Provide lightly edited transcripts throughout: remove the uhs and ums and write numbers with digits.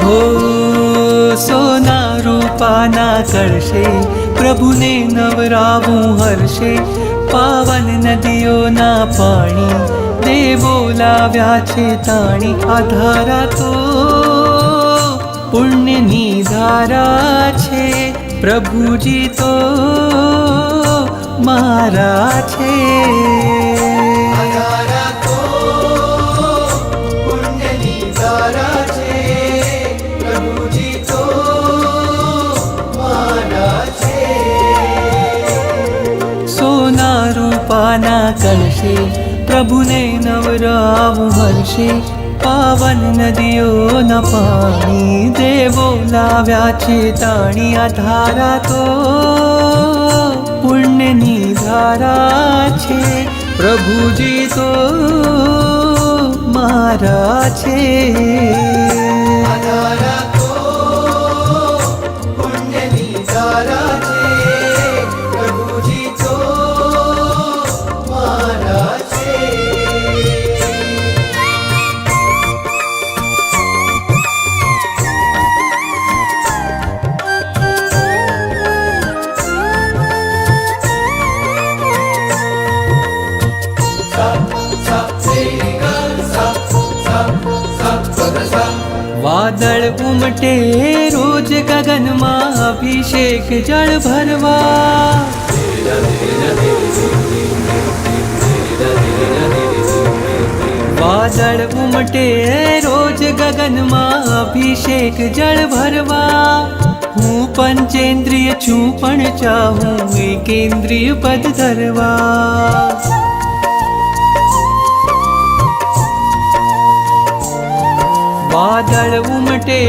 હો સોના રૂપાના કળશે પ્રભુને નવરાવું હર્ષે, પાવન નદીઓના પાણી દેવો લાવ્યા છે તાણી. આ ધારા તો પુણ્યની ધારા છે, પ્રભુજી તો મારા છે. પાના કળશે પ્રભુને નવરાવું હર્ષે, પાવન નદીઓના પાણી દેવો લાવ્યા છે તાણી. આ ધારા તો પુણ્યની ધારા છે, પ્રભુજી તો મારા છે. વાદળ ઉમટે રોજ ગગનમાં અભિષેક જળ ભરવા, વાદળ ઉમટે રોજ ગગનમાં અભિષેક જળ ભરવા. હું પંચેન્દ્રિય છું પણ ચાહું એકેન્દ્રિય પદ ધરવા. વાદળ ઉમટે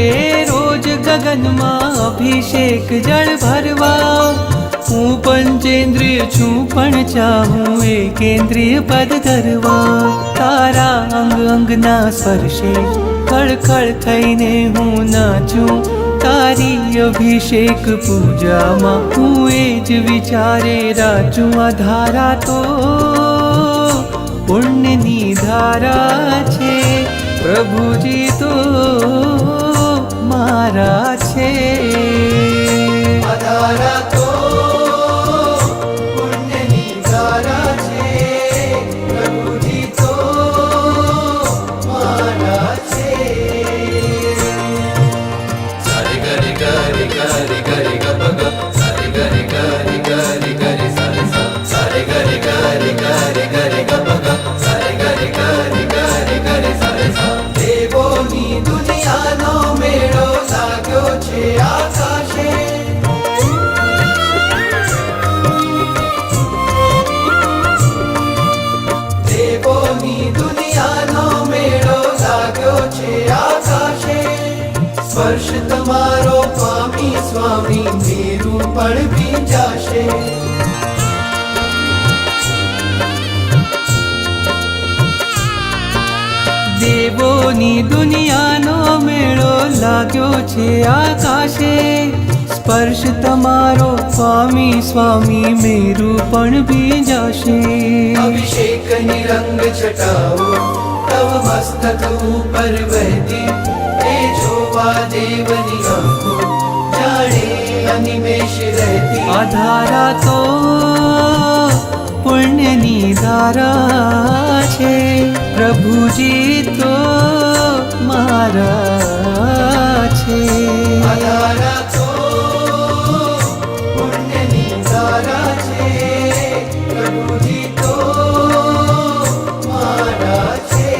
રોજ ગગનમાં અભિષેક જળ ભરવા. હું પંચેન્દ્રિય છું પણ ચાહું એકેન્દ્રિય પદ ધરવા. તારા અંગ અંગના સ્પર્શે ખળખળ થઈને હું નાચું, તારી અભિષેક પૂજામાં હું એ જ વિચારે રાચું. આ ધારા તો પુણ્યની ધારા છે, પ્રભુજી તો મારા છે. આ ધારા તો પુણ્યની ધારા છે, પ્રભુજી તો મારા છે. સારી ગરી ગરી ગરી ગરી ગપ ગપ, સારી ગરી ગરી ગરી ગરી સારી સા, સારી ગરી ગરી ગરી ગરી ગપ ગપ, સારી ગરી ગરી ગરી ગરી સારી સા. દેવોની દુનિયાનો મેળો લાગ્યો છે આકાશે, દેવોની દુનિયાનો મેળો લાગ્યો છે આકાશે. સ્પર્શ તમારો પામી સ્વામી મેરું પણ ભીંજાશે. દેવોની દુનિયાનો મેળો લાગ્યો છે આકાશે. સ્પર્શ તમારો સ્વામી સ્વામી મેરું પણ ભીંજાશે. અભિષેકની રંગ છટાઓ તવ મસ્તક ઉપર વહેતી, એ જોવા દેવની આંખો જાણે અનિમેષ રહેતી. આ ધારા તો પુણ્યની ધારા છે, પ્રભુજી તો મારા છે. આ ધારા તો પુણ્યની ધારા છે, પ્રભુજી તો મારા છે.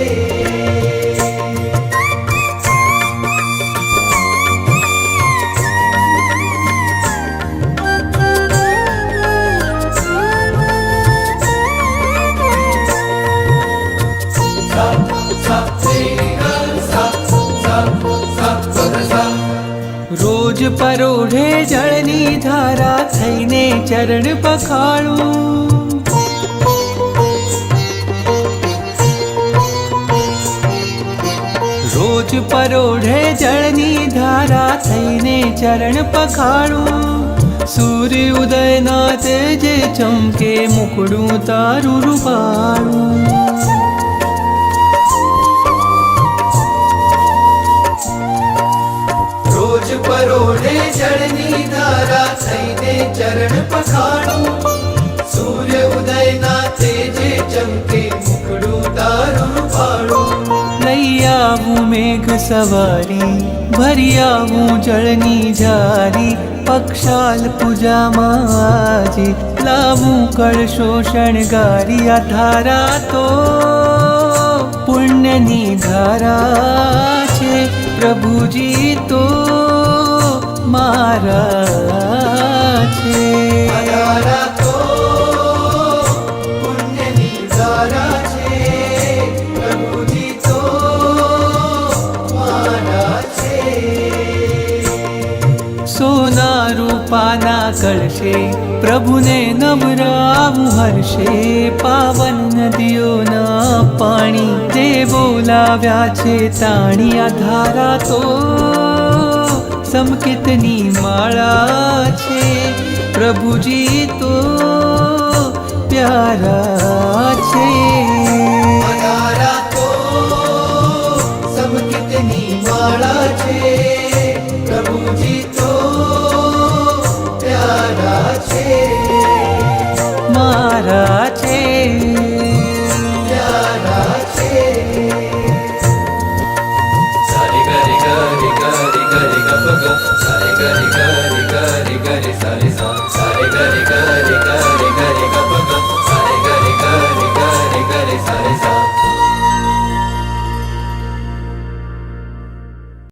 રોજ પરોઢે જળની ધારા થઈને ચરણ પખાળું, રોજ પરોઢે જળની ધારા થઈને ચરણ પખાળું. સૂર્ય ઉદયના તેજે ચમકે મુખડું તારું રૂપાળું. પરોઢે જળની ધારા થઈને ચરણ પખાણું સૂર્ય ઉદયના તેજે ચમકે મુખડું તારું પાડું લઈ આવું મેઘ સવારી ભરી આવું જળની જારી પક્ષાલ પૂજામાં આજે લાવું કળશો શણગારી આ ધારા તો પુણ્યની ધારા છે પ્રભુજી તો મારા છે આ ધારા તો પુણ્યની ધારા છે પ્રભુજી તો મારા છે સોના રૂપાના કળશે પ્રભુને નવરાવું હર્ષે પાવન નદીઓના પાણી જે બોલાવ્યા છે તાણી આ ધારા તો સમકિતની માળા છે પ્રભુજી તો પ્યારા છે આ ધારા તો સમકિતની માળા છે પ્રભુજી તો પ્યારા છે મારા છે